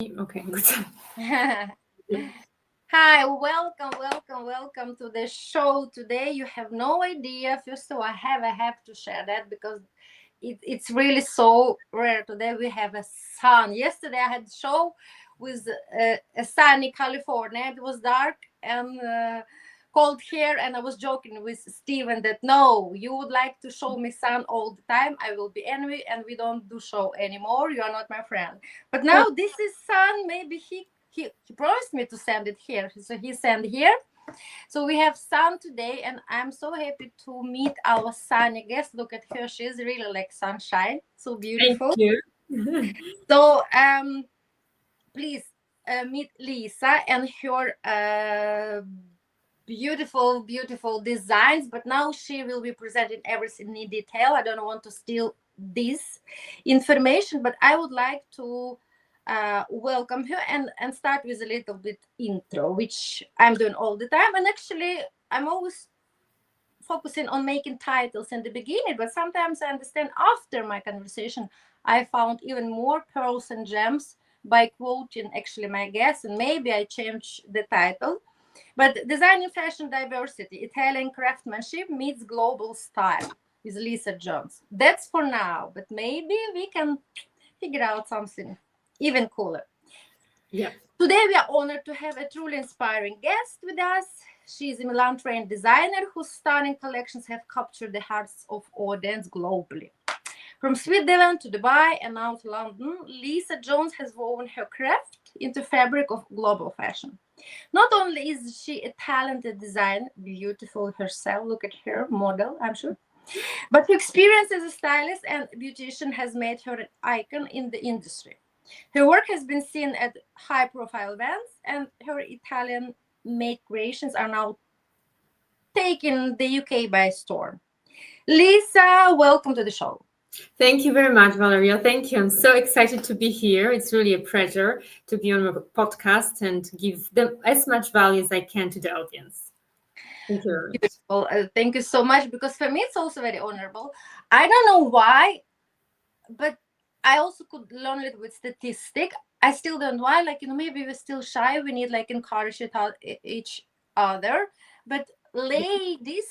Okay. Hi, welcome to the show today. You have no idea. First of all, I have to share that because it's really so rare. Today we have a sun. Yesterday I had a show with a sunny California. It was dark and cold here, and I was joking with Steven that no, you would like to show me sun all the time. I will be angry, and we don't do show anymore. You are not my friend. But now this is sun. Maybe he promised me to send it here, so he sent here. So we have sun today, and I'm so happy to meet our sunny guest. Look at her; she's really like sunshine, so Thank beautiful. you. So please meet Lisa and her beautiful designs. But now she will be presenting everything in detail. I don't want to steal this information, but I would like to welcome her and start with a little bit intro, which I'm doing all the time. And actually, I'm always focusing on making titles in the beginning, but sometimes I understand after my conversation, I found even more pearls and gems by quoting actually my guests, and maybe I change the title. But designing fashion diversity, Italian craftsmanship meets global style with Lisa Jones. That's for now, but maybe we can figure out something even cooler. Yeah. Today, we are honored to have a truly inspiring guest with us. She is a Milan-trained designer whose stunning collections have captured the hearts of audience globally. From Switzerland to Dubai and now to London, Lisa Jones has woven her craft into fabric of global fashion. Not only is she a talented designer, beautiful herself, look at her model, I'm sure, but her experience as a stylist and beautician has made her an icon in the industry. Her work has been seen at high profile events, and her Italian made creations are now taking the UK by storm. Lisa, welcome to the show. Thank you very much, Valeria. Thank you. I'm so excited to be here. It's really a pleasure to be on my podcast and give them as much value as I can to the audience. Thank you very much. Beautiful. Thank you so much because for me it's also very honorable. I don't know why, but I also could learn a little bit statistic. I still don't know why. Like, maybe we're still shy. We need like encourage each other. But ladies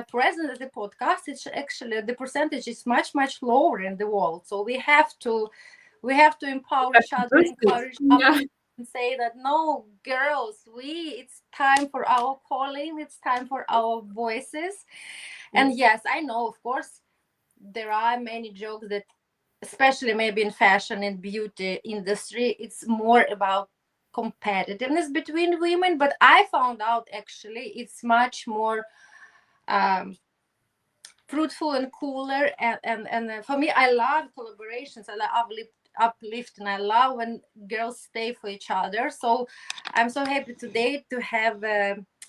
present at the podcast, it's actually the percentage is much lower in the world. So we have to empower each other, Boost it. encourage Yeah. others, and say that no, girls, it's time for our calling. It's time for our voices. And Yes. yes, I know, of course, there are many jokes that, especially maybe in fashion and beauty industry, it's more about competitiveness between women. But I found out actually it's much more um, fruitful and cooler. And for me, I love collaborations. I love uplift, and I love when girls stay for each other. So I'm so happy today to have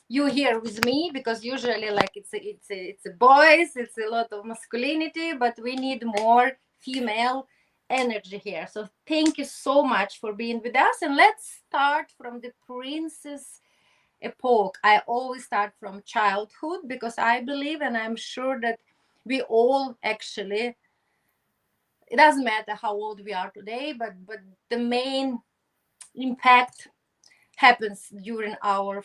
you here with me, because usually like it's a boys, it's a lot of masculinity, but we need more female energy here. So thank you so much for being with us, and let's start from the princess epoch. I always start from childhood because I believe, and I'm sure that we all actually, it doesn't matter how old we are today, but the main impact happens during our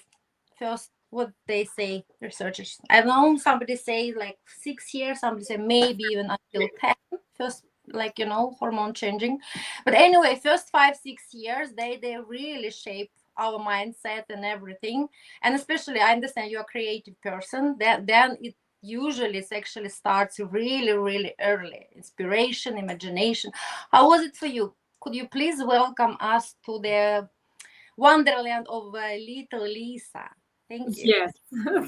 first, what they say, researchers, I don't know, somebody say like 6 years, somebody say maybe even until 10, first, like, hormone changing. But anyway, first 5 6 years, they really shape our mindset and everything. And especially, I understand you're a creative person, then it usually actually starts really early, inspiration, imagination. How was it for you? Could you please welcome us to the wonderland of little Lisa? Thank you. Yes,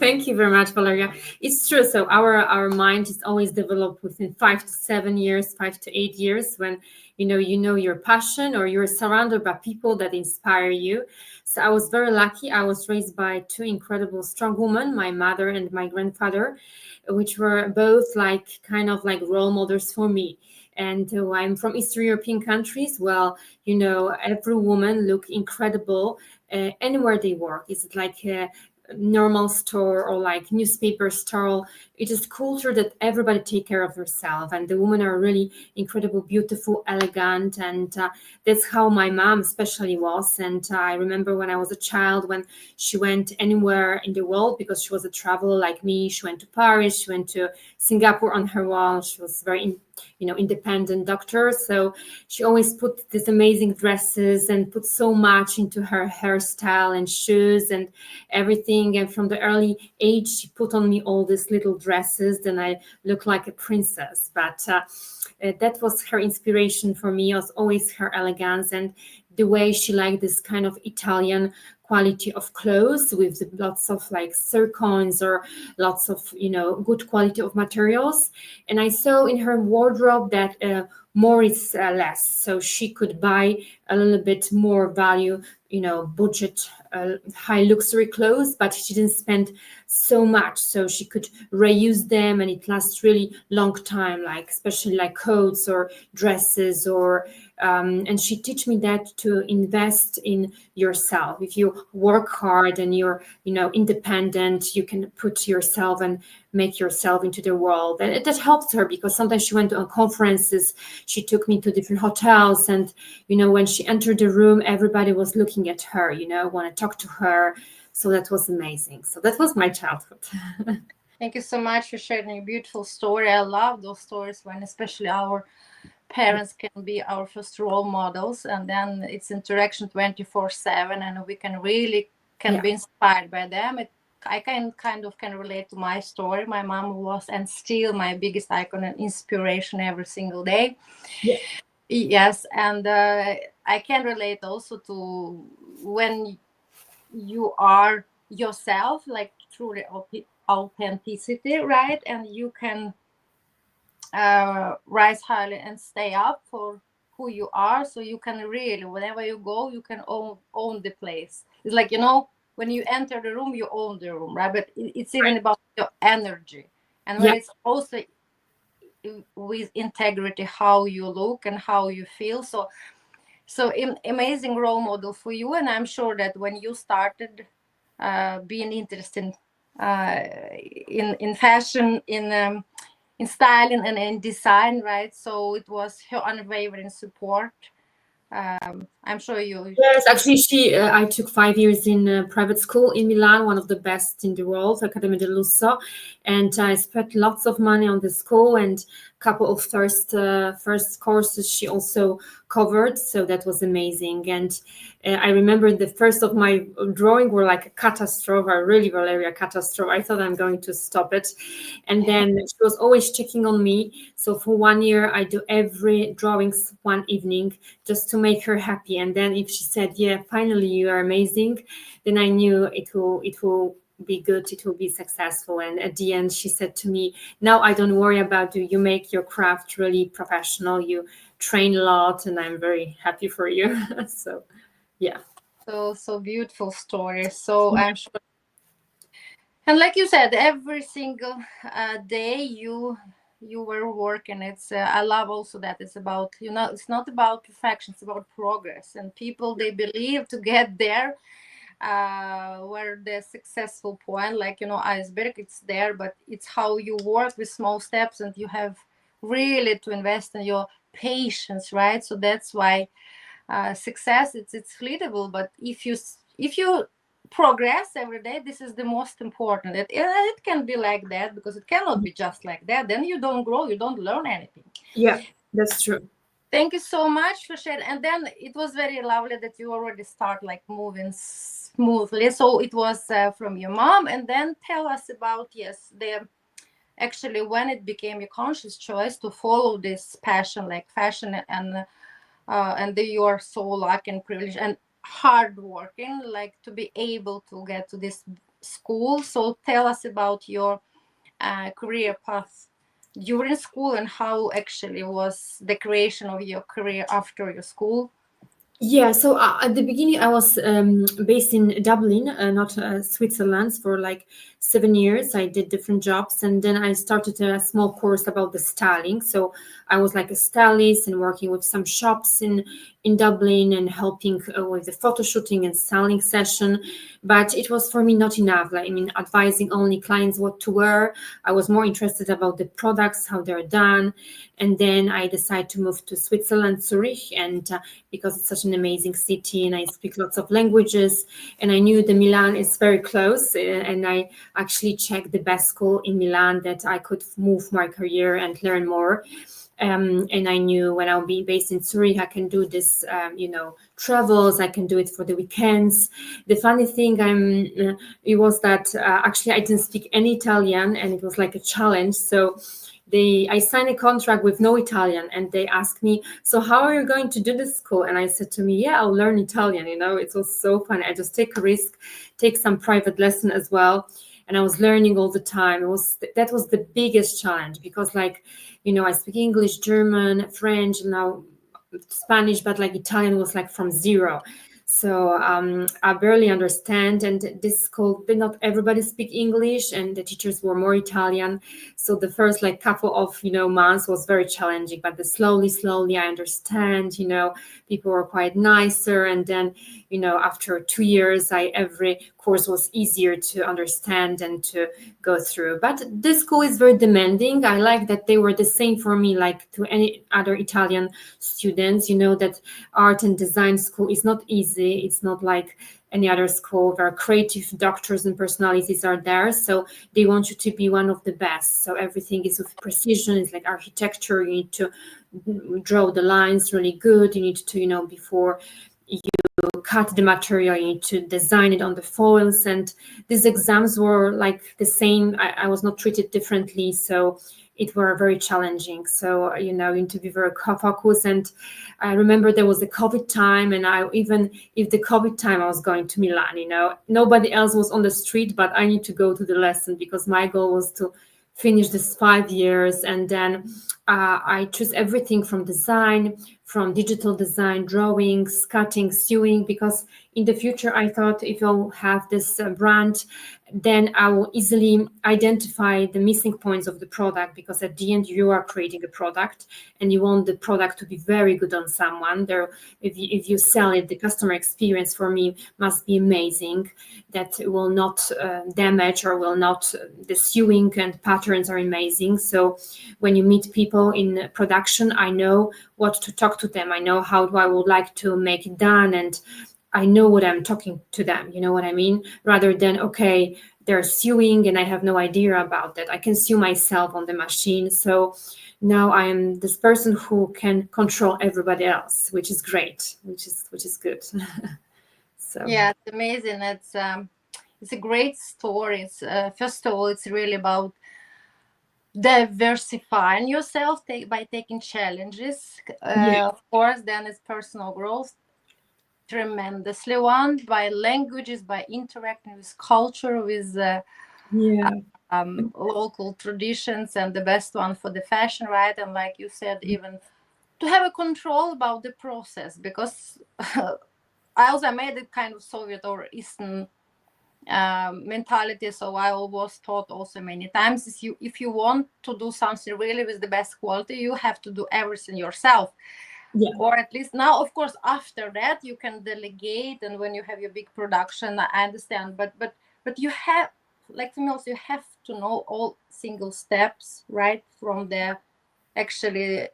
thank you very much, Valeria. It's true. So our mind is always developed within 5 to 7 years, 5 to 8 years, when you know your passion or you're surrounded by people that inspire you. So I was very lucky. I was raised by two incredible strong women, my mother and my grandfather, which were both like kind of like role models for me. And I'm from Eastern European countries. Well, every woman look incredible anywhere they work. It's like normal store or like newspaper store. It is culture that everybody take care of herself, and the women are really incredible, beautiful, elegant, and that's how my mom especially was. And I remember when I was a child, when she went anywhere in the world, because she was a traveler like me. She went to Paris, she went to Singapore on her own. She was very independent doctor, so she always put these amazing dresses and put so much into her hairstyle and shoes and everything. And from the early age, she put on me all these little dresses, then I look like a princess. But that was her inspiration for me, was always her elegance and the way she liked this kind of Italian quality of clothes with lots of like zircons or lots of good quality of materials. And I saw in her wardrobe that more is less, so she could buy a little bit more value, budget, high luxury clothes, but she didn't spend so much, so she could reuse them and it lasts really long time, like especially like coats or dresses or and she teach me that to invest in yourself. If you work hard and you're independent, you can put yourself and make yourself into the world. And that helped her, because sometimes she went to conferences, she took me to different hotels, and when she entered the room, everybody was looking at her, want to talk to her. So that was amazing. So that was my childhood. Thank you so much for sharing your beautiful story. I love those stories when especially our parents can be our first role models, and then it's interaction 24/7, and we can really be inspired by them. I can relate to my story. My mom was and still my biggest icon and inspiration every single day. Yeah. Yes, and I can relate also to when you are yourself, like truly authenticity, right? And you can rise highly and stay up for who you are, so you can really, whenever you go, you can own the place. It's like, when you enter the room, you own the room, right? But it's even about your energy, and when it's also with integrity, how you look and how you feel. So amazing role model for you. And I'm sure that when you started being interested in fashion, in styling and in design, right? So it was her unwavering support. I'm sure you. Yes, actually, I took 5 years in private school in Milan, one of the best in the world, Accademia del Lusso, and I spent lots of money on the school, and a couple of first courses she also covered, so that was amazing. And I remember the first of my drawing were like a catastrophe, really Valeria catastrophe. I thought I'm going to stop it, and then she was always checking on me. So for 1 year, I do every drawings one evening just to make her happy. And then if she said, "Yeah, finally you are amazing," then I knew it will be good, it will be successful. And at the end, she said to me, "Now I don't worry about you. You make your craft really professional. You train a lot, and I'm very happy for you." So, yeah. So beautiful story. So I'm sure. And like you said, every single day you were working. It's I love also that it's about, it's not about perfection, it's about progress. And people, they believe to get there, where the successful point, like, iceberg, it's there, but it's how you work with small steps, and you have really to invest in your patience, right? So that's why success, it's fleetable, but if you progress every day, this is the most important. It can be like that, because it cannot be just like that, then you don't grow, you don't learn anything. Yeah, that's true. Thank you so much for sharing. And then it was very lovely that you already start like moving smoothly. So it was from your mom. And then tell us about, yes, the actually when it became a conscious choice to follow this passion, like fashion, and you are so lucky and privileged and hardworking, like to be able to get to this school. So tell us about your career path during school, and how actually was the creation of your career after your school. Yeah, so at the beginning, I was based in Dublin, not Switzerland, for like 7 years. I did different jobs, and then I started a small course about the styling. So I was like a stylist and working with some shops in Dublin and helping with the photo shooting and styling session. But it was for me not enough. Like, I mean, advising only clients what to wear. I was more interested about the products, how they're done, and then I decided to move to Switzerland, Zurich, and because it's such an amazing city and I speak lots of languages. And I knew the Milan is very close. And I actually checked the best school in Milan that I could move my career and learn more. And I knew when I'll be based in Zurich, I can do this, travels. I can do it for the weekends. The funny thing, it was that actually I didn't speak any Italian, and it was like a challenge. So I signed a contract with no Italian, and they asked me, so how are you going to do this school? And I said to me, yeah, I'll learn Italian. It was so fun. I just take a risk, take some private lesson as well. And I was learning all the time. That was the biggest challenge because, like, I speak English, German, French, now Spanish, but like Italian was like from zero. So I barely understand. And this school, but not everybody speak English, and the teachers were more Italian. So the first like couple of months was very challenging, but slowly I understand. People were quite nicer, and then after 2 years, every course was easier to understand and to go through. But this school is very demanding. I like that they were the same for me, like to any other Italian students. That art and design school is not easy. It's not like any other school where creative doctors and personalities are there. So they want you to be one of the best. So everything is with precision. It's like architecture. You need to draw the lines really good. You need to, before you cut the material, you need to design it on the foils. And these exams were like the same. I was not treated differently. So it were very challenging. So, you need to be very focused. And I remember there was a COVID time, and even if the COVID time I was going to Milan, nobody else was on the street, but I need to go to the lesson because my goal was to finish this 5 years. And then I choose everything from design, from digital design, drawings, cutting, sewing, because in the future I thought if I'll have this brand, then I will easily identify the missing points of the product, because at the end you are creating a product and you want the product to be very good on someone. If you sell it, the customer experience for me must be amazing, that it will not damage or will not, the sewing and patterns are amazing. So when you meet people in production, I know what to talk to them. I know how I would like to make it done, and I know what I'm talking to them. You know what I mean? Rather than, okay, they're sewing and I have no idea about that. I can sew myself on the machine. So now I am this person who can control everybody else, which is great, which is good. So Yeah, it's amazing. It's a great story. First of all, it's really about diversifying yourself by taking challenges. yeah, Of course, then it's personal growth, tremendously one, by languages, by interacting with culture, with yeah, local traditions, and the best one for the fashion, right? And like you said, even to have a control about the process, because I also made it kind of Soviet or Eastern mentality. So I was taught also many times, is if you want to do something really with the best quality, you have to do everything yourself. yeah, Or at least now, of course, after that you can delegate, and when you have your big production, I understand. But you have, like females, you have to know all single steps, right, from the actually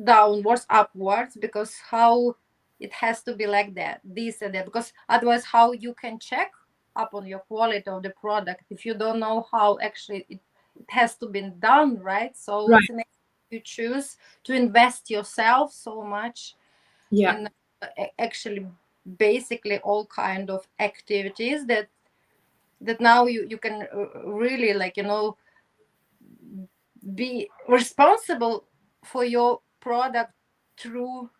downwards, upwards, because how it has to be like that, this and that, because otherwise how you can check up on your quality of the product if you don't know how actually it has to be done, right? So right, it's an, you choose to invest yourself so much yeah, in actually basically all kind of activities that now you can really, like, be responsible for your product through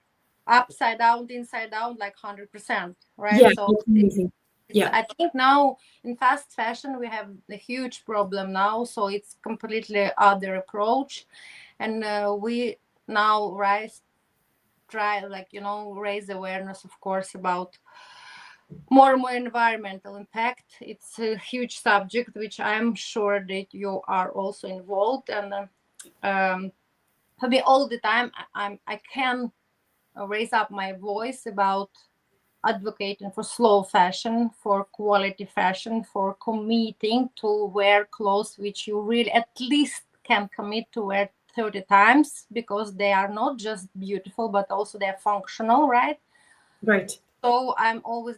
upside down, inside down, like 100%, right? yeah, So it's amazing. it's, Yeah, I think now in fast fashion we have a huge problem now, so it's completely other approach. And we now rise try, like, raise awareness, of course, about more and more environmental impact. It's a huge subject, which I'm sure that you are also involved. And for me, all the time, I can raise up my voice about advocating for slow fashion, for quality fashion, for committing to wear clothes which you really at least can commit to wear 30 times, because they are not just beautiful, but also they're functional, right? Right. So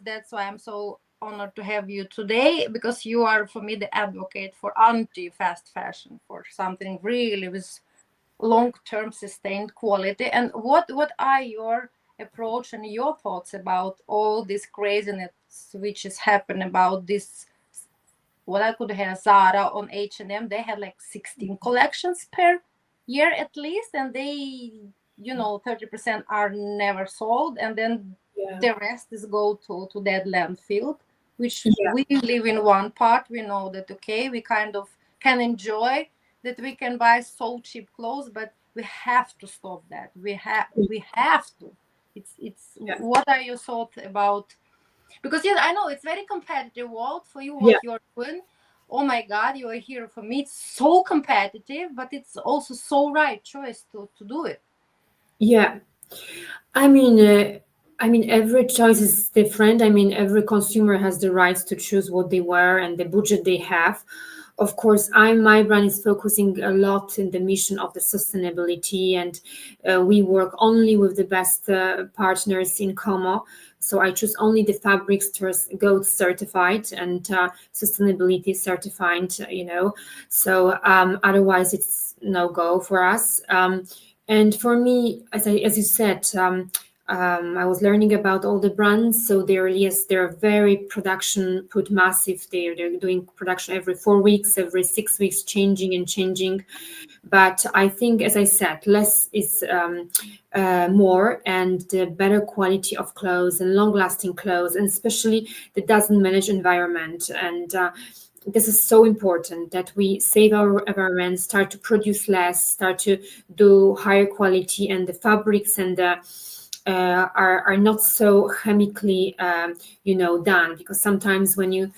that's why I'm so honored to have you today, because you are, for me, the advocate for anti-fast fashion, for something really with long-term sustained quality. And what are your approach and your thoughts about all this craziness which is happening about this? What I could have Zara on H&M, they had like 16 collections per year at least, and they 30% are never sold, and then Yeah. the rest is go to that landfill, which Yeah. we live in one part. We know that, okay, we kind of can enjoy that, we can buy so cheap clothes, but we have to stop that. We have to. It's Yeah. What are your thoughts about? Because yes, I know it's very competitive world for you, Yeah. what you're doing. Oh my God, you're a hero for me. It's so competitive, but it's also so right choice to do it. Yeah. I mean, uh, I mean, every choice is different. I mean, every consumer has the rights to choose what they wear and the budget they have. Of course, my brand is focusing a lot in the mission of the sustainability, and we work only with the best partners in Como. So I choose only the fabrics that are gold certified and sustainability certified. So otherwise it's no go for us. And for me, as you said, I was learning about all the brands. So they're very production put massive. They're doing production every 4 weeks, every 6 weeks, changing and changing. But I think, as I said, less is more, and the better quality of clothes and long-lasting clothes, and especially that doesn't manage environment. And this is so important that we save our environment, start to produce less, start to do higher quality, and the fabrics and the are not so chemically done, because sometimes when you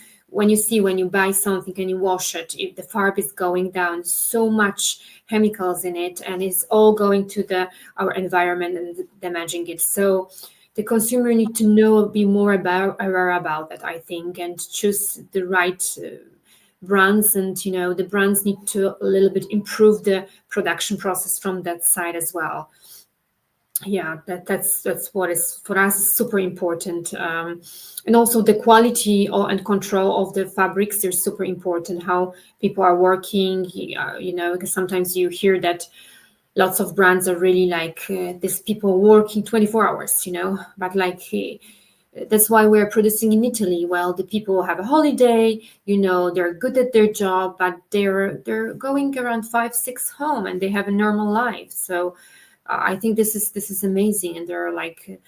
buy something and you wash it, if the farb is going down, so much chemicals in it, and it's all going to our environment and damaging it. So the consumer need to be more aware about that, I think, and choose the right brands. And the brands need to a little bit improve the production process from that side as well. Yeah, that's what is for us super important. And also the quality and control of the fabrics, they're super important, how people are working. Because sometimes you hear that lots of brands are really like these people working 24 hours, but like that's why we're producing in Italy. Well, the people have a holiday, they're good at their job, but they're going around 5 6 home, and they have a normal life. So I think this is amazing. And they're like,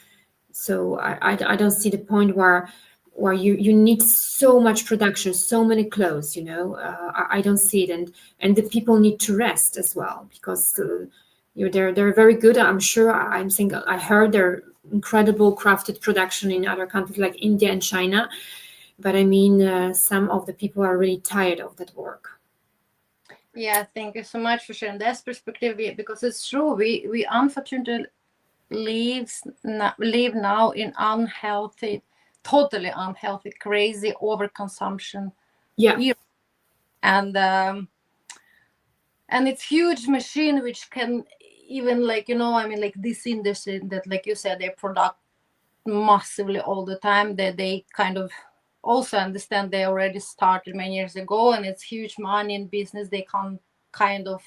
so I don't see the point where you need so much production, so many clothes. I don't see it. And the people need to rest as well, because they're very good. I'm sure. I'm saying I heard they're incredible crafted production in other countries like India and China, but I mean some of the people are really tired of that work. Yeah, thank you so much for sharing that perspective. Because it's true, we unfortunately live now in unhealthy, totally unhealthy, crazy overconsumption Yeah, era. And it's huge machine which can even, like, like this industry that, like you said, they product massively all the time, that they kind of also understand they already started many years ago, and it's huge money in business. They can't kind of,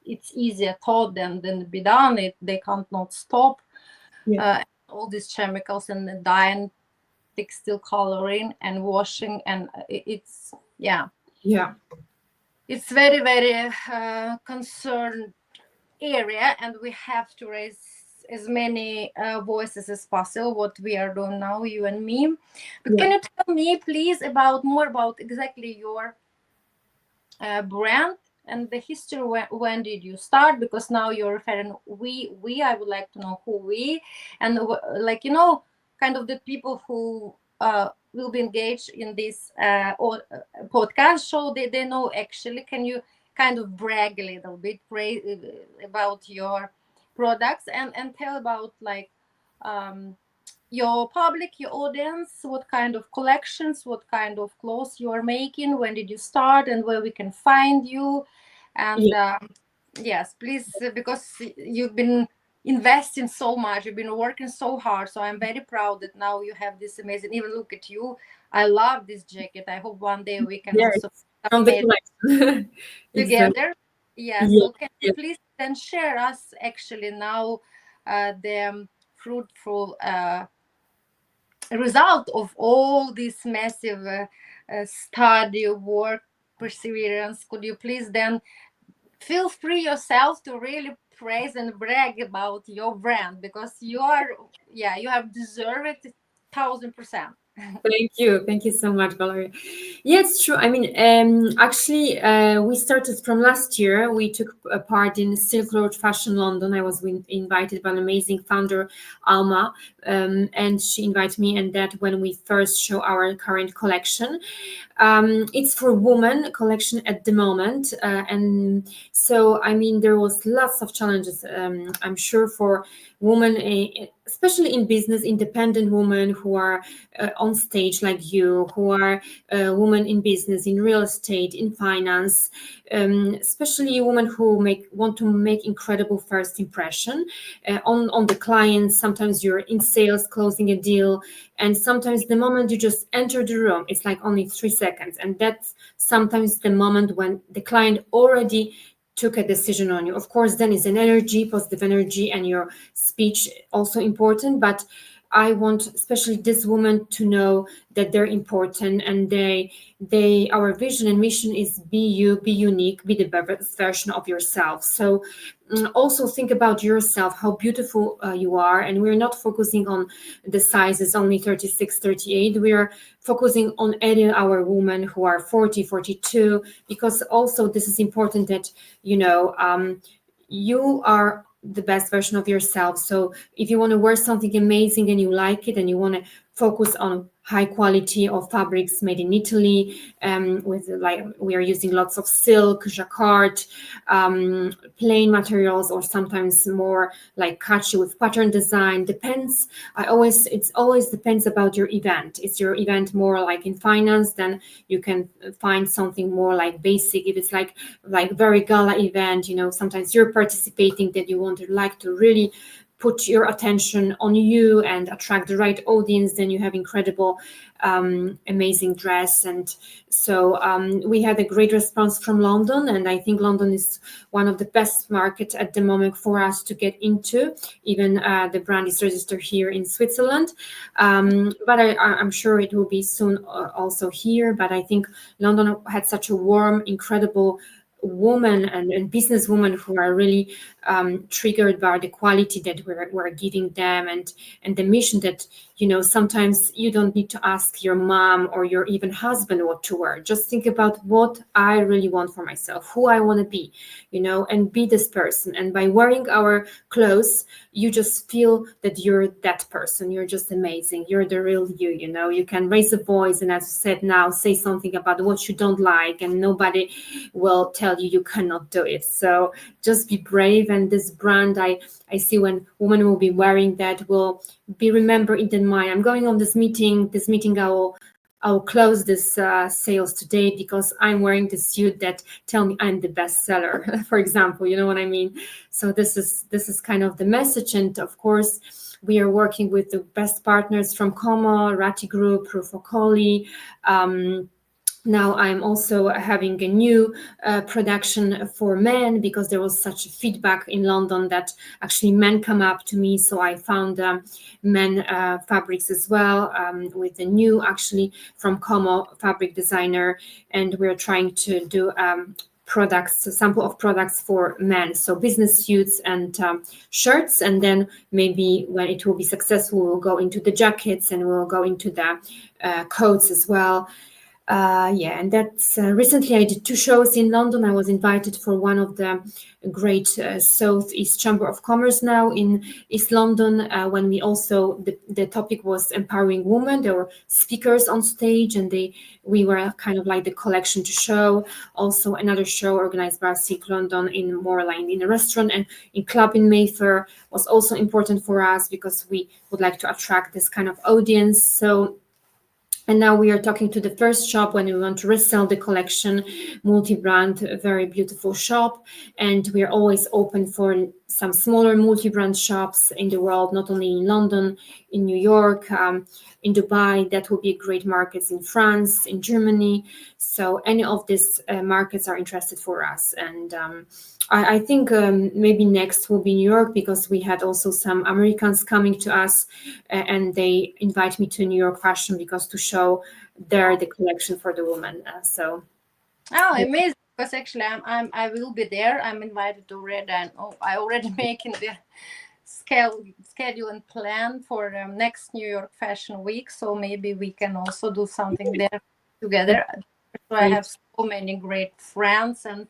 it's easier thought than be done. They can't not stop. yeah, All these chemicals and the dyeing, textile coloring and washing, and it's, yeah, yeah, it's very very concerned area, and we have to raise as many voices as possible, what we are doing now, you and me. But yeah. can you tell me please about more about exactly your brand, and the history. When did you start? Because now you're referring we. I would like to know who we, and like, you know, kind of the people who will be engaged in this podcast show. They know actually. Can you kind of brag a little bit, about your products, and tell about like your public, your audience, what kind of collections, what kind of clothes you are making, when did you start, and where we can find you. And yes, please, because you've been investing so much, you've been working so hard. So I'm very proud that now you have this amazing, even look at you. I love this jacket. I hope one day we can Yes, also from the collection. Exactly. together. Yeah, Yes, so can you yes. please then share us actually now the fruitful result of all this massive study, work, perseverance? Could you please then feel free yourself to really praise and brag about your brand, because you are, yeah, you have deserved it 1000%. Thank you so much, Valeria. Yeah, it's true. I mean, actually, we started from last year. We took a part in Silk Road Fashion London. I was invited by an amazing founder, Alma, and she invited me. And that when we first show our current collection, it's for women collection at the moment, and so I mean there was lots of challenges. I'm sure for women, especially in business, independent women who are on stage like you, who are women in business, in real estate, in finance, especially women who want to make incredible first impression on the clients. Sometimes you're in sales closing a deal, and sometimes the moment you just enter the room, it's like only 3 seconds. And that's sometimes the moment when the client already took a decision on you. Of course, then is an energy, positive energy, and your speech also important. But I want especially this woman to know that they're important, and our vision and mission is be you, be unique, be the best version of yourself. So also think about yourself, how beautiful you are. And we're not focusing on the sizes only 36, 38. We are focusing on adding our women who are 40, 42, because also this is important that you are the best version of yourself. So if you want to wear something amazing and you like it, and you want to focus on high quality of fabrics made in Italy, with like we are using lots of silk, jacquard, plain materials, or sometimes more like kachi with pattern design. Depends. It's always depends about your event. It's your event more like in finance, then you can find something more like basic. If it's like very gala event, sometimes you're participating, that you want to like to really put your attention on you and attract the right audience, then you have incredible, amazing dress. And so we had a great response from London, and I think London is one of the best markets at the moment for us to get into. Even the brand is registered here in Switzerland, but I'm sure it will be soon also here. But I think London had such a warm, incredible women and businesswomen who are really triggered by the quality that we're giving them, and the mission that sometimes you don't need to ask your mom or your even husband what to wear. Just think about what I really want for myself, who I want to be, and be this person. And by wearing our clothes, you just feel that you're that person. You're just amazing. You're the real you. You can raise a voice, and as I said, now say something about what you don't like, and nobody will tell you cannot do it. So just be brave. And this brand, I see when women will be wearing that, will be remembered in the mind. I'm going on this meeting. I'll close this sales today because I'm wearing this suit that tell me I'm the best seller, for example. You know what I mean? So this is kind of the message. And of course, we are working with the best partners from Como, Ratti Group, Rufocoli. Now I'm also having a new production for men, because there was such feedback in London that actually men come up to me. So I found men fabrics as well, with a new, actually from Como fabric designer, and we're trying to do products, a sample of products for men, so business suits and shirts. And then maybe when it will be successful, we'll go into the jackets, and we'll go into the coats as well. Yeah, and that's recently I did 2 shows in London. I was invited for one of the great Southeast Chamber of Commerce now in East London. When we also the topic was empowering women. There were speakers on stage, and we were kind of like the collection to show. Also, another show organized by Silk London in more like in a restaurant and in club in Mayfair was also important for us because we would like to attract this kind of audience. So. And now we are talking to the first shop when we want to resell the collection, multi-brand, a very beautiful shop. And we are always open for some smaller multi-brand shops in the world, not only in London, in New York, in Dubai. That will be great markets in France, in Germany. So any of these markets are interested for us. And I think maybe next will be New York because we had also some Americans coming to us and they invite me to New York Fashion because to show there the collection for the women. Oh, amazing! Because actually, I will be there. I'm invited already, and I already making the schedule and plan for next New York Fashion Week. So maybe we can also do something there together. So I have so many great friends and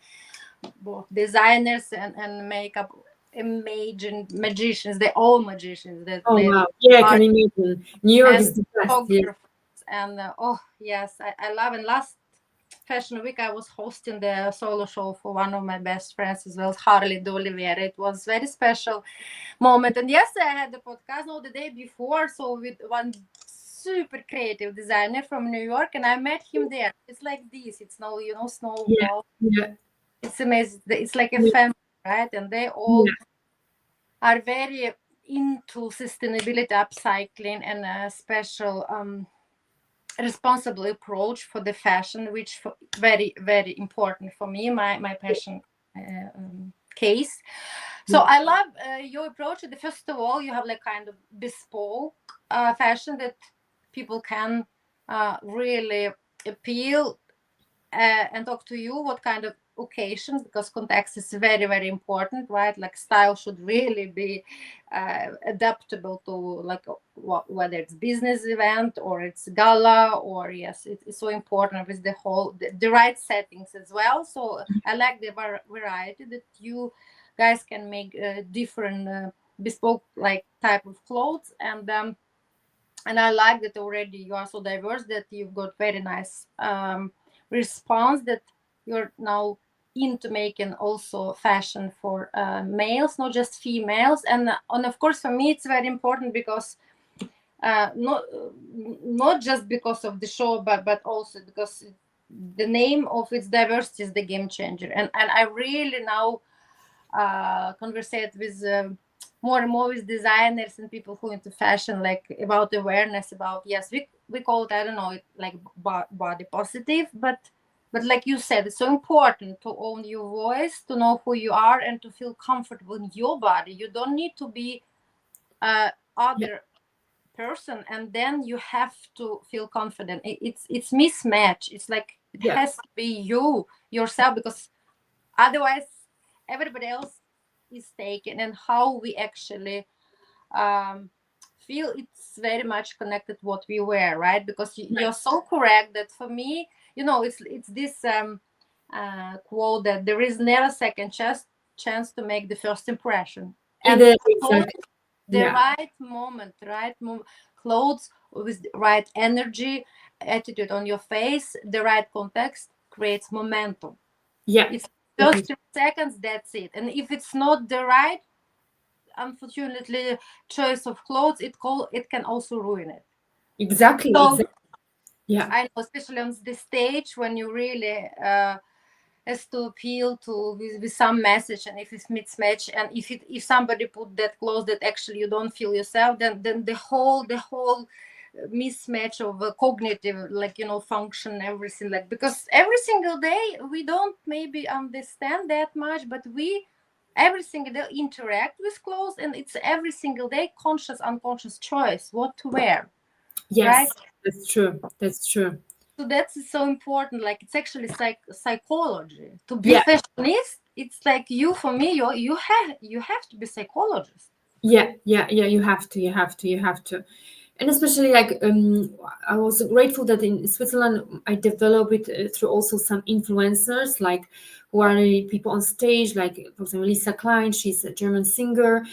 both designers and makeup amazing magicians. They're all magicians. Oh They wow! Yeah, I are can imagine. New York and is the best. Yeah. photographers. And oh yes, I love. And last Fashion Week, I was hosting the solo show for one of my best friends as well, Harley D'Oliveira. It was very special moment. And yes, I had the podcast the day before, so with one super creative designer from New York, and I met him there. It's like this. It's no, Yeah, snowball. yeah, It's amazing. It's like a yeah, family, right? And they all are very into sustainability, upcycling, and a special responsible approach for the fashion, which very very important for me, my passion case. So I love your approach. First of all, you have like kind of bespoke fashion that people can really appeal and talk to you what kind of occasions, because context is very very important, right? Like style should really be adaptable to like whether it's business event or it's gala, or yes, it's so important with the right settings as well. So I like the variety that you guys can make different bespoke like type of clothes. And I like that already you are so diverse that you've got very nice response that you're now into making also fashion for males, not just females. And of course, for me, it's very important because not just because of the show, but also because the name of its diversity is the game changer. And I really now conversate with more and more with designers and people who into fashion, like about awareness about, yes, we call it, I don't know, like body positive, but like you said, it's so important to own your voice, to know who you are, and to feel comfortable in your body. You don't need to be other person, and then you have to feel confident. It's mismatch. It's like it has to be you yourself, because otherwise everybody else is taken. And how we actually feel, it's very much connected what we wear, right? Because you're so correct that for me, it's this quote that there is never second chance to make the first impression. And exactly. the right moment, clothes with the right energy, attitude on your face, the right context creates momentum. Yeah, It's just 3 seconds, that's it. And if it's not the right, unfortunately, choice of clothes, it can also ruin it. exactly. So Yeah, I know, especially on the stage, when you really has to appeal to with some message, and if it's mismatch, and if somebody put that clothes that actually you don't feel yourself, then the whole mismatch of cognitive, like, function, everything, like, because every single day we don't maybe understand that much, but we every single day interact with clothes, and it's every single day conscious unconscious choice what to wear. yes, right? that's true. That's true. So that's so important. Like, it's actually psychology to be fashionist. It's like, for me, you have to be psychologist. Yeah. You have to. And especially like I was grateful that in Switzerland I developed it through also some influencers like who are really people on stage, like for example Lisa Klein, she's a German singer.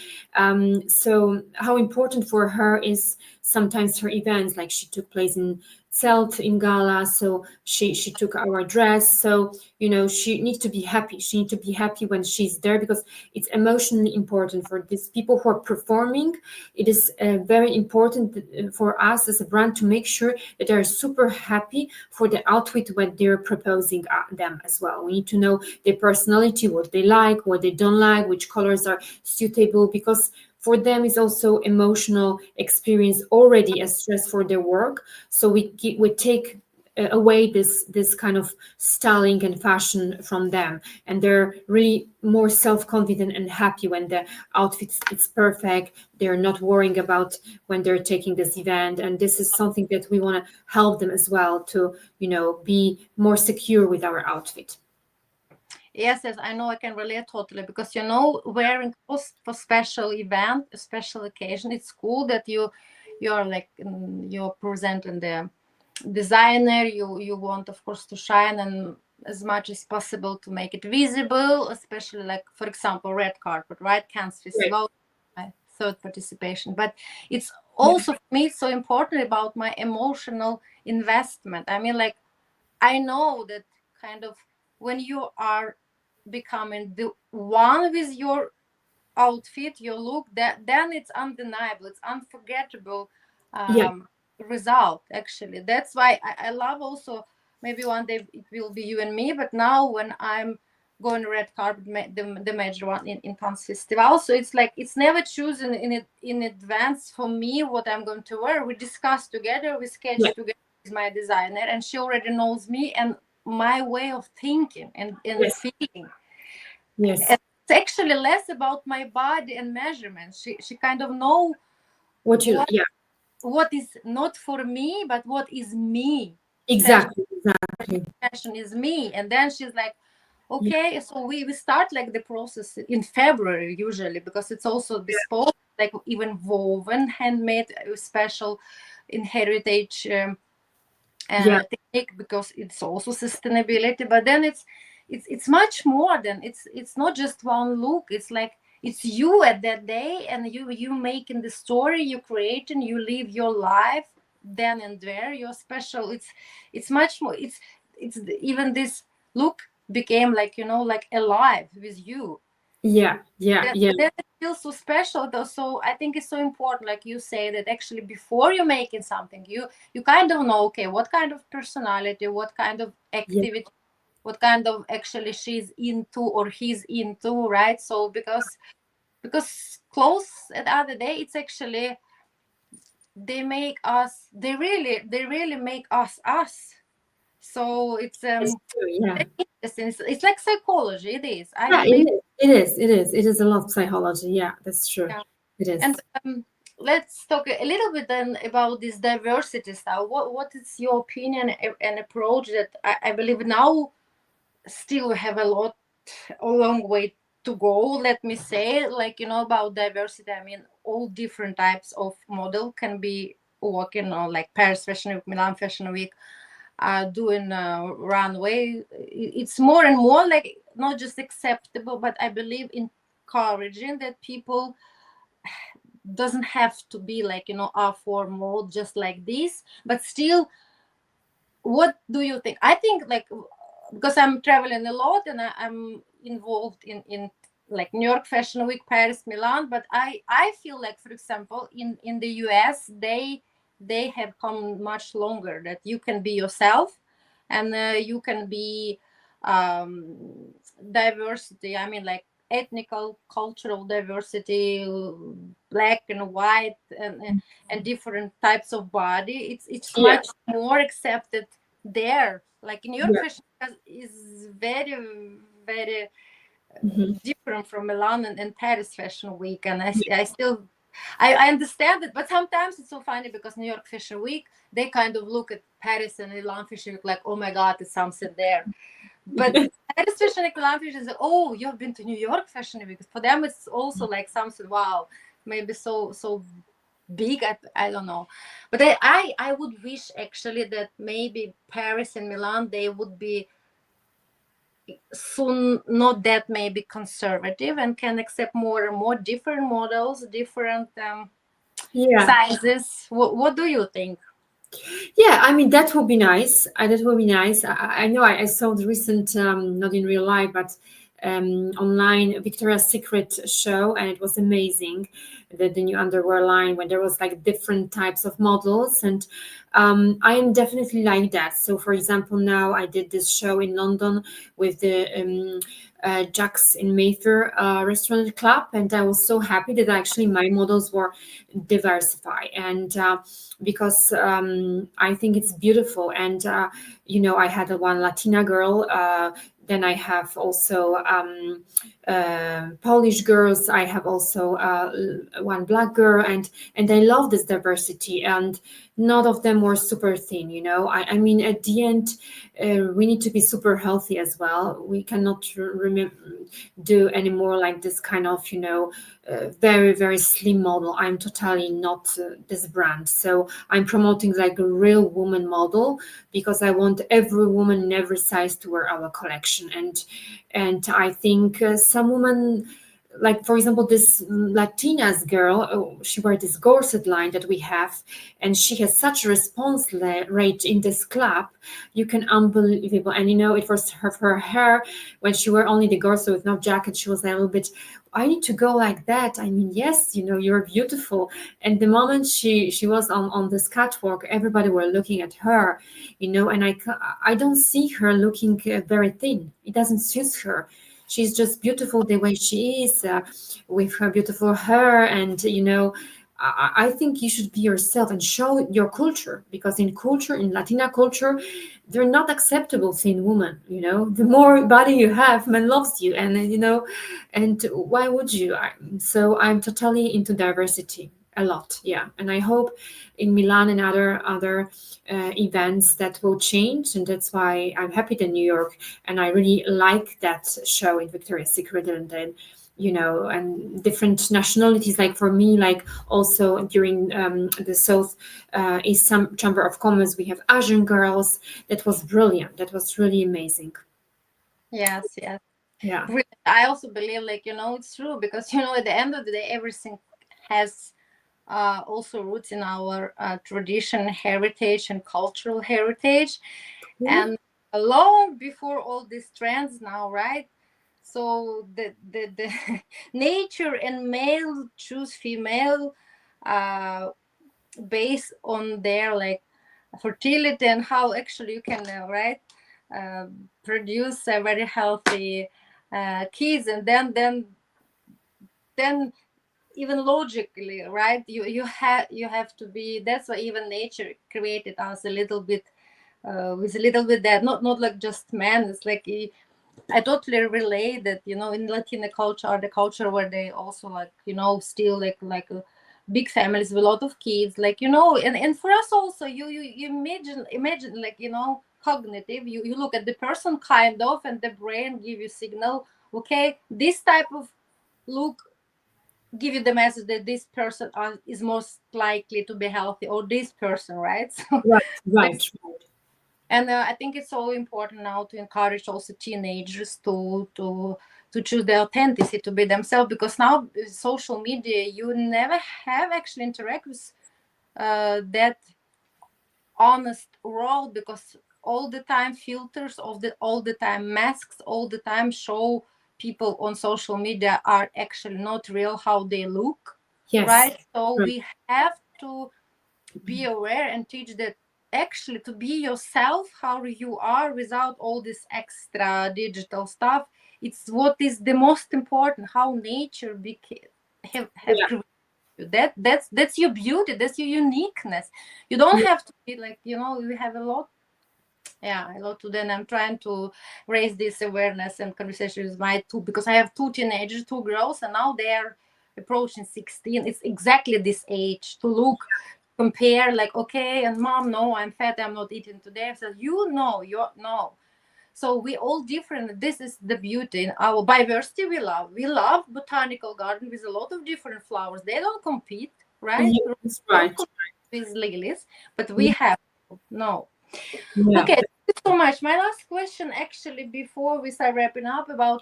So how important for her is sometimes her events, like she took place in Zelt in Gala, so she took our dress. So you know she needs to be happy. She needs to be happy when she's there because it's emotionally important for these people who are performing. It is very important for us as a brand to make sure that they're super happy for the outfit when they're proposing them as well. We need to know their personality, what they like, what they don't like, which colors are suitable, because for them is also emotional experience already a stress for their work. So we take away this kind of styling and fashion from them, and they're really more self-confident and happy when the outfit it's perfect. They're not worrying about when they're taking this event, and this is something that we want to help them as well to be more secure with our outfit. Yes, yes, I know, I can relate totally, because wearing clothes for special event, a special occasion, it's cool that you're like you're presenting the designer. You want, of course, to shine and as much as possible to make it visible, especially like, for example, red carpet, right? Cannes Right. Festival, my third participation. But it's Yeah. also for me so important about my emotional investment. I mean, like, I know that kind of when you are becoming the one with your outfit, your look, that then it's undeniable, it's unforgettable Yeah. result. Actually, that's why I love also. Maybe one day it will be you and me, but now when I'm going red carpet, the major one in Cannes Festival, so it's like it's never chosen in advance for me what I'm going to wear. We discuss together, we Yeah. sketch together with my designer, and she already knows me and my way of thinking and Yes. feeling. Yes. And it's actually less about my body and measurements. She kind of know What you what Yeah. what is not for me, but what is me. Fashion, Exactly. Exactly. fashion is me. And then she's like, Yeah. okay, so we start like the process in February usually, because it's also bespoke, like even woven, handmade, special in heritage Yeah. technique, because it's also sustainability. But then it's much more than it's not just one look. It's like it's you at that day, and you making the story, you creating, you live your life then and there. You're special. It's much more. It's even this look became like like alive with you. Yeah. Yeah. that Yeah. that feels so special though. So I think it's so important, like you say, that actually before you're making something, you kind of know, okay, what kind of personality, what kind of Yeah. activity, what kind of actually she's into or he's into, right? So because clothes at the other day, it's actually they really make us. So it's It's true. Yeah. it's like psychology. It is, I Yeah. It believe. is. It is. It is. It is a lot of psychology. Yeah. That's true. Yeah. It And is. let's talk a little bit then about this diversity style. What is your opinion and approach that I believe now still have a long way to go, let me say, like, about diversity. I mean, all different types of model can be working on, like Paris Fashion Week, Milan Fashion Week, doing runway. It's more and more like not just acceptable, but I believe encouraging that people doesn't have to be like R4 mode just like this, but still. What do you think? I think, like, because I'm traveling a lot and I'm involved in like New York Fashion Week, Paris, Milan, but I feel like, for example, in the US, they have come much longer, that you can be yourself, and you can be diversity. I mean, like ethnical, cultural diversity, black and white, and different types of body. It's Yeah. much more accepted there. Like in New York Yeah. Fashion is very, very Hmm. different from Milan and Paris Fashion Week, and I still I understand it, but sometimes it's so funny because New York Fashion Week, they kind of look at Paris and Milan Fashion Week like, oh my God, there's something there. But Paris Fashion Week, Milan Fashion is like, oh, you've been to New York Fashion Week. For them, it's also like something, wow, maybe so big. I don't know, but I would wish actually that maybe Paris and Milan, they would be soon not that maybe conservative and can accept more and more different models, different Yeah. sizes. What do you think? Yeah, I mean that would be nice. That would be nice. I know I saw the recent, not in real life, but online Victoria's Secret show, and it was amazing. The new underwear line when there was like different types of models, and I am definitely like that. So, for example, now I did this show in London with the Jack's in Mayfair restaurant club, and I was so happy that actually my models were diversified and. Because I think it's beautiful. And I had a one Latina girl. Then I have also Polish girls. I have also one black girl, and I love this diversity. And none of them were super thin. I mean, at the end, we need to be super healthy as well. We cannot do anymore like this kind of very very slim model. I'm totally not this brand, so I'm promoting like a real woman model because I want every woman in every size to wear our collection. And I think some women, like for example this Latinas girl, she wear this corset line that we have, and she has such a response rate in this club. You can unbelievable. And it was her hair when she wore only the corset with no jacket. She was a little bit, I need to go like that. I mean, yes, you're beautiful. And the moment she was on this catwalk, everybody were looking at her, and I don't see her looking very thin. It doesn't suit her. She's just beautiful the way she is, with her beautiful hair. And I think you should be yourself and show your culture, because in Latina culture, they're not acceptable thin women. The more body you have, man loves you. And why would you? So I'm totally into diversity a lot. Yeah. And I hope in Milan and other events that will change. And that's why I'm happy in New York. And I really like that show in Victoria's Secret. And then and different nationalities. Like for me, like also during the South East Chamber of Commerce, we have Asian girls. That was brilliant. That was really amazing. Yes, yes. Yeah. I also believe, like, it's true, because at the end of the day, everything has also roots in our tradition, heritage, and cultural heritage. Yeah. And long before all these trends now, right? So the nature and male choose female uh, based on their like fertility and how actually you can uh, produce a very healthy kids. And then even logically, right, you have to be. That's why even nature created us a little bit with a little bit that not like just men. It's like I totally relate that in Latina culture, or the culture where they also like still like big families with a lot of kids, like and for us also, you imagine like cognitive, you look at the person kind of, and the brain give you signal, okay, this type of look give you the message that this person is most likely to be healthy, or this person, right? So Right. like, Right. and I think it's so important now to encourage also teenagers to choose the authenticity, to be themselves, because now social media, you never have actually interact with that honest world, because all the time filters of the all the time masks all the time show people on social media are actually not real how they look, Yes. right? So Right. we have to be aware and teach that actually to be yourself how you are without all this extra digital stuff. It's what is the most important, how nature have Yeah. created you. That's your beauty, that's your uniqueness. You don't Yeah. have to be like we have a lot, yeah, a lot to do. And I'm trying to raise this awareness and conversation with my two, because I have two teenagers, two girls, and now they're approaching 16. It's exactly this age to look, compare, like, okay, and mom, no, I'm fat, I'm not eating today. So you're no. So we all different. This is the beauty in our diversity. We love botanical garden with a lot of different flowers. They don't compete, right? Yes, Don't right. compete with lilies, but we have to. No. Yeah. Okay, thank you so much. My last question, actually, before we start wrapping up, about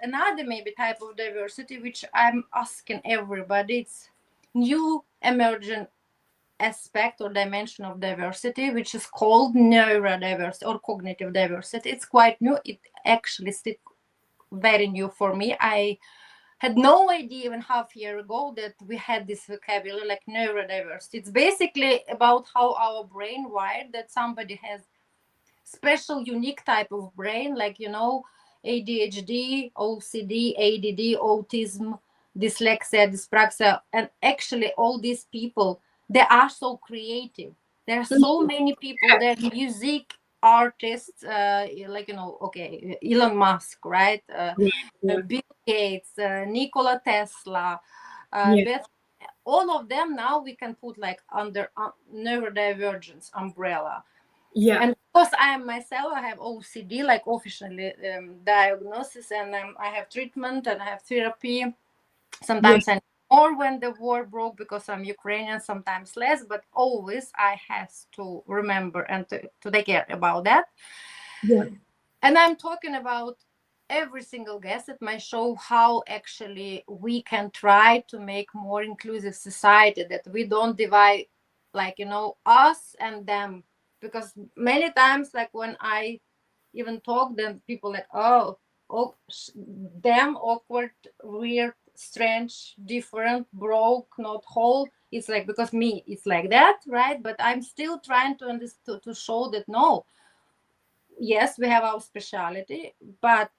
another maybe type of diversity, which I'm asking everybody. It's new emergent aspect or dimension of diversity, which is called neurodiversity or cognitive diversity. It's quite new. It actually still very new for me. I had no idea even half year ago that we had this vocabulary like neurodiversity. It's basically about how our brain wired, that somebody has special unique type of brain, like, you know, ADHD, OCD, ADD, autism, dyslexia, dyspraxia. And actually all these people, they are so creative. There are so many people, they're music artists, like, you know, okay, Elon Musk, right, Yeah. Bill Gates, Nikola Tesla, Yeah. Beth, all of them now we can put like under neurodivergence umbrella. Yeah. And of course, I am myself, I have OCD, like officially diagnosis, and I have treatment and I have therapy. Yeah. Sometimes I more when the war broke because I'm Ukrainian, sometimes less, but always I has to remember and to take care about that. Yeah. And I'm talking about every single guest at my show, how actually we can try to make more inclusive society, that we don't divide, like, you know, us and them. Because many times, like when I even talk, then people like, oh, them, awkward, weird, strange, different, broke, not whole. It's like, because me, it's like that, right? But I'm still trying to understand, to show that no, yes, we have our speciality, but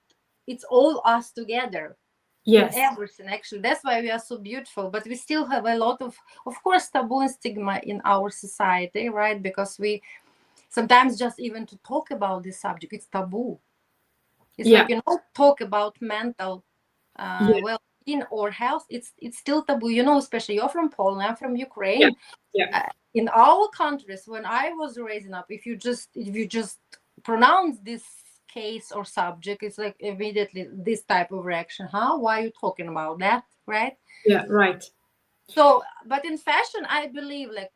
it's all us together in Yes. everything. Actually, that's why we are so beautiful. But we still have a lot of course, taboo and stigma in our society, right? Because we sometimes just even to talk about this subject, it's taboo. It's Yeah. like, you know, talk about mental Yeah. well-being or health. It's still taboo. You know, especially you're from Poland, I'm from Yeah. Ukraine. Yeah. In our countries, when I was raising up, if you just pronounce this case or subject, it's like immediately this type of reaction. Huh? Why are you talking about that? Right? Yeah. Right. So, but in fashion, I believe, like,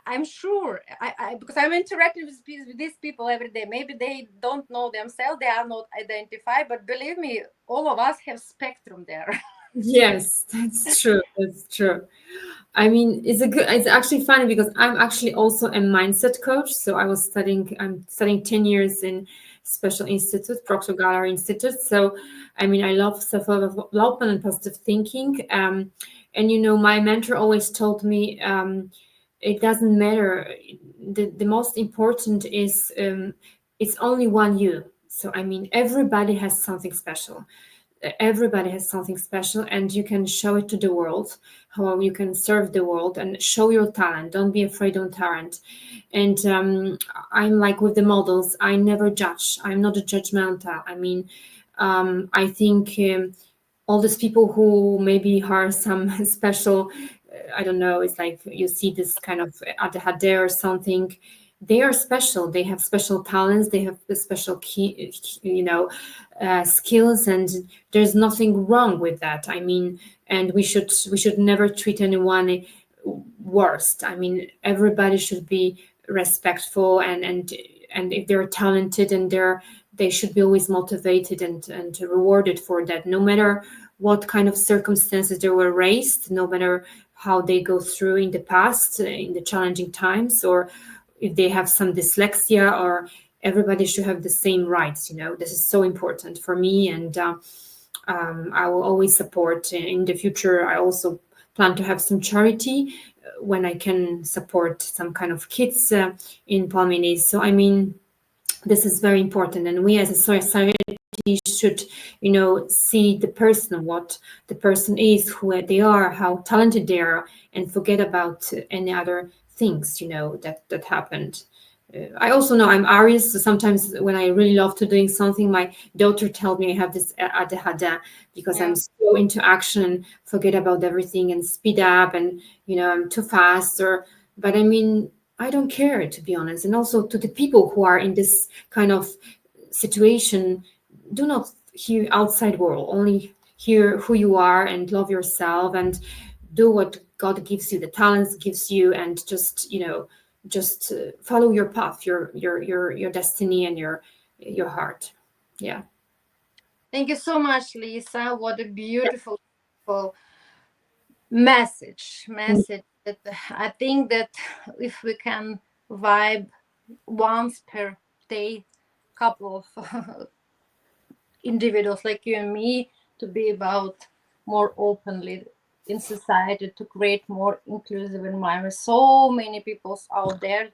I'm sure, I because I'm interacting with these people every day. Maybe they don't know themselves, they are not identified, but believe me, all of us have spectrum there. Yes, that's true. That's true. I mean, it's actually funny because I'm actually also a mindset coach. So I'm studying 10 years in special institute, Proctor Gallery Institute. So, I mean, I love self-development and positive thinking. And, you know, my mentor always told me, it doesn't matter. The most important is, it's only one you. So, I mean, everybody has something special, and you can show it to the world, how you can serve the world and show your talent. Don't be afraid on talent. And I'm like with the models, I never judge. I'm not a judgmental. I mean, I think all these people who maybe are some special, I don't know, it's like you see this kind of ADHD or something. They are special. They have special talents. They have the special key, skills, and there's nothing wrong with that. I mean, and we should never treat anyone worst. I mean, everybody should be respectful, and if they're talented, and they should be always motivated and rewarded for that, no matter what kind of circumstances they were raised, no matter how they go through in the past, in the challenging times, or if they have some dyslexia, or everybody should have the same rights. This is so important for me, and I will always support in the future. I also plan to have some charity when I can support some kind of kids in Palmines. So, I mean, this is very important, and we as a society should, see the person, what the person is, who they are, how talented they are, and forget about any other things, that happened. I also know I'm Aries, so sometimes when I really love to doing something, my daughter tells me I have this adhada because I'm Yeah. so into action and forget about everything and speed up, and I'm too fast. But I mean, I don't care, to be honest. And also to the people who are in this kind of situation, do not hear outside world, only hear who you are and love yourself and do what God gives you, the talents gives you, and just follow your path, your destiny, and your heart. Yeah. Thank you so much, Lisa. What a beautiful, beautiful message that I think that if we can vibe once per day, couple of individuals like you and me, to be about more openly in society, to create more inclusive environment. So many people out there,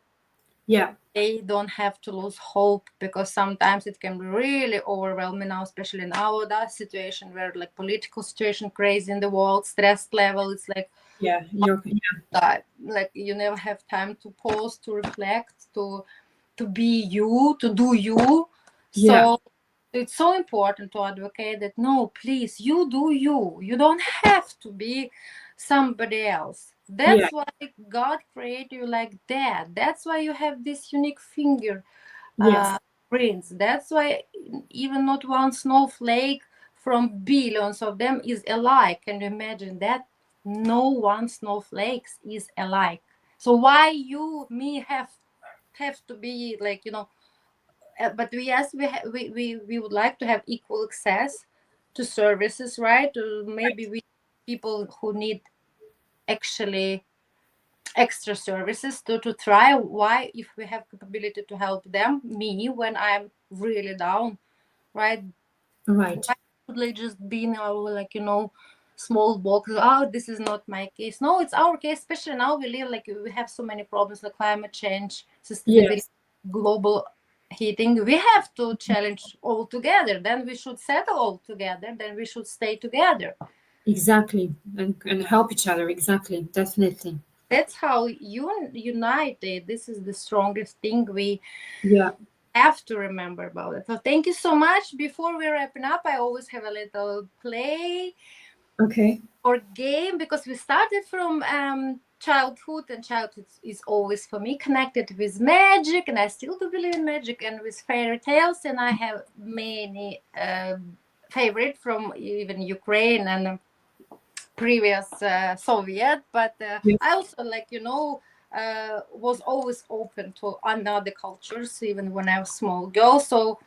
Yeah. they don't have to lose hope, because sometimes it can be really overwhelming now, especially in our that situation where like political situation crazy in the world, stress level, it's like Yeah. like you never have time to pause, to reflect, to be you, to do you. Yeah. So it's so important to advocate that no, please, you do you. You don't have to be somebody else. Yeah. That's why God created you like that. That's why you have this unique finger Yes. prints. That's why even not one snowflake from billions of them is alike. Can you imagine that? No one snowflake is alike. So why you, me have to be like, but we, yes, we would like to have equal access to services, right? Maybe we people who need actually extra services to try. Why, if we have capability to help them, me when I'm really down, right? Right. Why would they just be in our, like, small box? Oh, this is not my case. No, it's our case, especially now we live, like, we have so many problems like climate change, sustainability, Yes. global heating. We have to challenge all together. Then we should settle all together. Then we should stay together. Exactly. And help each other. Exactly. Definitely. That's how united. This is the strongest thing we Yeah. have to remember about it. So thank you so much. Before we wrapping up, I always have a little play Okay. or game, because we started from childhood, and childhood is always for me connected with magic, and I still do believe in magic and with fairy tales, and I have many favorite from even Ukraine and previous Soviet, but Yes. I also, like, was always open to another cultures even when I was small girl. So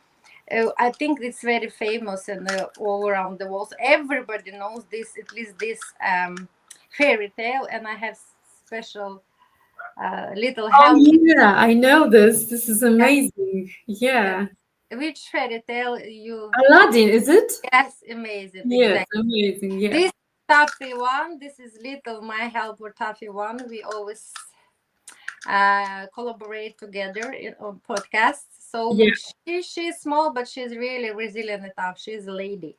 I think it's very famous and all around the world. Everybody knows this, at least this fairy tale, and I have special little Oh help. yeah, I know this. This is Yes, amazing. yes. Yeah. Which fairy tale you? Aladdin, is it? Yes, amazing, Yes, exactly. amazing. Yeah. This Taffy one, this is little my helper Taffy one. We always collaborate together on podcasts. So Yeah. she's small, but she's really resilient and tough. She's a lady.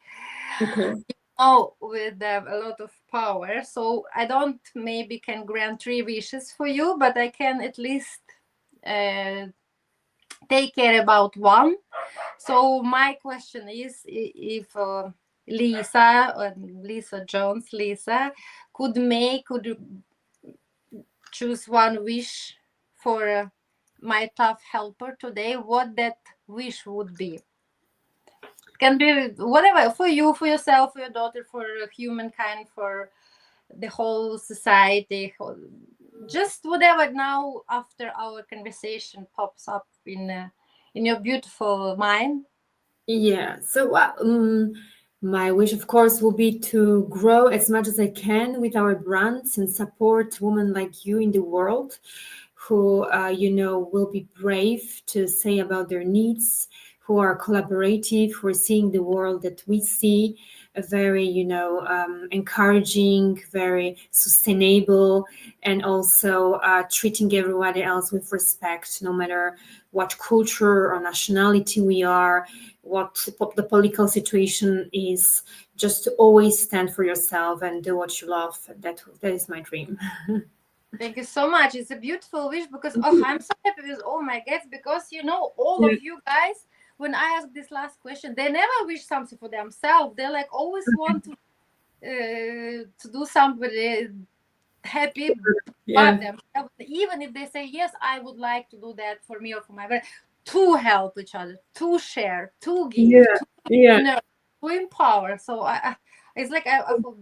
Okay. Oh, with a lot of power. So I don't maybe can grant 3 wishes for you, but I can at least uh, take care about one. So my question is, if Lisa Jones, Lisa, could you choose one wish for my tough helper today, what that wish would be? Can be whatever, for you, for yourself, for your daughter, for humankind, for the whole society, just whatever now after our conversation pops up in your beautiful mind. Yeah. So, my wish, of course, will be to grow as much as I can with our brands and support women like you in the world who, will be brave to say about their needs, who are collaborative, who are seeing the world that we see, a very, encouraging, very sustainable, and also treating everybody else with respect, no matter what culture or nationality we are, what the political situation is. Just to always stand for yourself and do what you love. That is my dream. Thank you so much. It's a beautiful wish, because I'm so happy with all my guests, because all Yeah. of you guys, when I ask this last question, they never wish something for themselves. They like always want to do somebody happy but Yeah. themselves. Even if they say yes, I would like to do that for me or for my friend, to help each other, to share, to give, Yeah. Yeah. to empower. So it's like I feel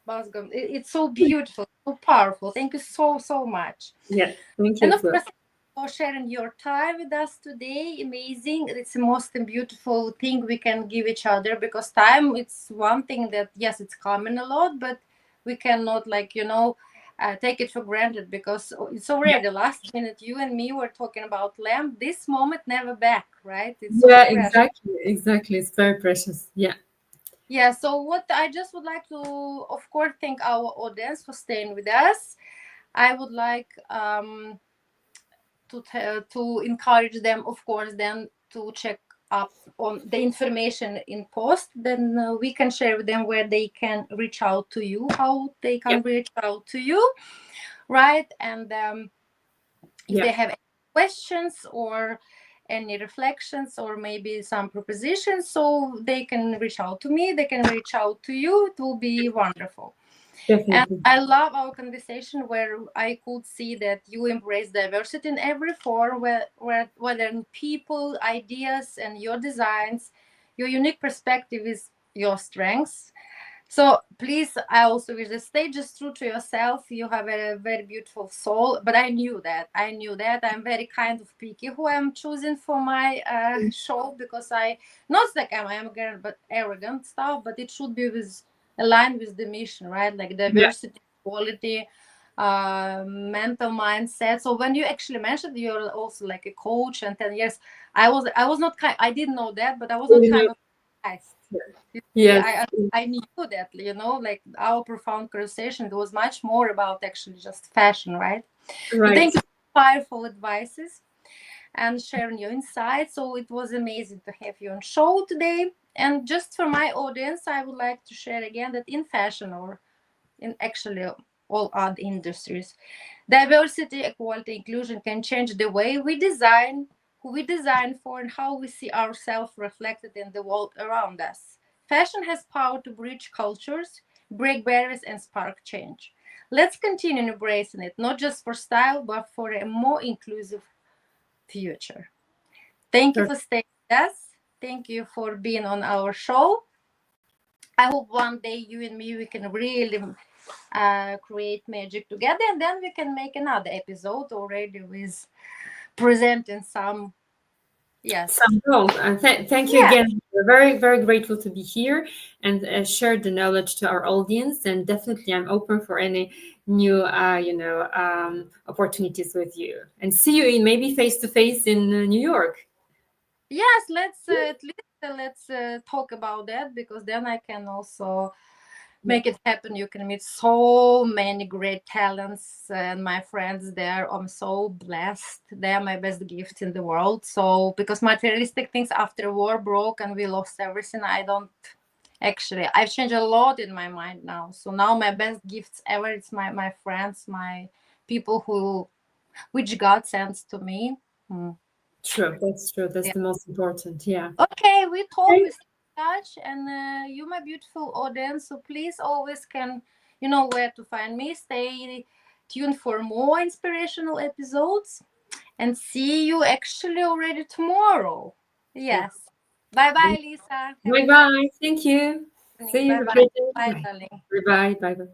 Basgam. It's so beautiful, so powerful. Thank you so, so much. Yeah, thank you And as of well. course, for sharing your time with us today. Amazing. It's the most beautiful thing we can give each other, because time, it's one thing that, yes, it's coming a lot, but we cannot, like, take it for granted, because it's Yeah, already last minute. You and me were talking about lamp. This moment never back, right? It's so yeah, precious. exactly, exactly. It's very precious. Yeah, Yeah, so what I just would like to, of course, thank our audience for staying with us. I would like to encourage them, of course, then to check up on the information in post. Then we can share with them where they can reach out to you, how they yeah, can reach out to you, right? And if yeah. they have any questions or any reflections or maybe some propositions, so they can reach out to me, they can reach out to you. It will be wonderful. And Definitely. I love our conversation where I could see that you embrace diversity in every form, whether in people, ideas, and your designs. Your unique perspective is your strengths. So please, I also wish, the stay just true to yourself. You have a very beautiful soul. But I knew that. I knew that. I'm very kind of picky who I'm choosing for my show, because I, not like I'm arrogant, but arrogant stuff. But it should be with aligned with the mission, right? Like Yeah, diversity, quality, mental mindset. So when you actually mentioned you're also like a coach and 10 years, I was not kind. I didn't know that, but I was not you know, kind of surprised. yes, I knew that, like our profound conversation, it was much more about actually just fashion, right? So right. thank you for powerful advices and sharing your insights. So it was amazing to have you on show today. And just for my audience, I would like to share again that in fashion, or in actually all other industries, diversity, equality, inclusion can change the way we design, who we design for, and how we see ourselves reflected in the world around us. Fashion has power to bridge cultures, break barriers, and spark change. Let's continue embracing it, not just for style, but for a more inclusive future. Thank you for staying with us. Thank you for being on our show. I hope one day you and me, we can really create magic together, and then we can make another episode already with presenting some. Yes. Some goals. Thank you Yeah. again. We're very, very grateful to be here and share the knowledge to our audience. And definitely, I'm open for any new, opportunities with you. And see you in maybe face to face in New York. Yes. Let's at least let's talk about that, because then I can also Yeah. make it happen. You can meet so many great talents and my friends there. I'm so blessed. They are my best gift in the world. So because materialistic things after war broke and we lost everything, I don't actually, I've changed a lot in my mind now. So now my best gifts ever, it's my friends, my people who which God sends to me. Hmm. True. That's true. That's Yeah. the most important. Yeah. Okay, we talk, Okay. we stay in touch, and you, my beautiful audience. So please always can, where to find me. Stay tuned for more inspirational episodes, and see you actually already tomorrow. Sure. Yes. Bye bye, Lisa. Have a Bye nice bye. Thank you. evening. See you. Bye Have a bye. great day. Bye, Bye. darling. Bye bye. Bye bye.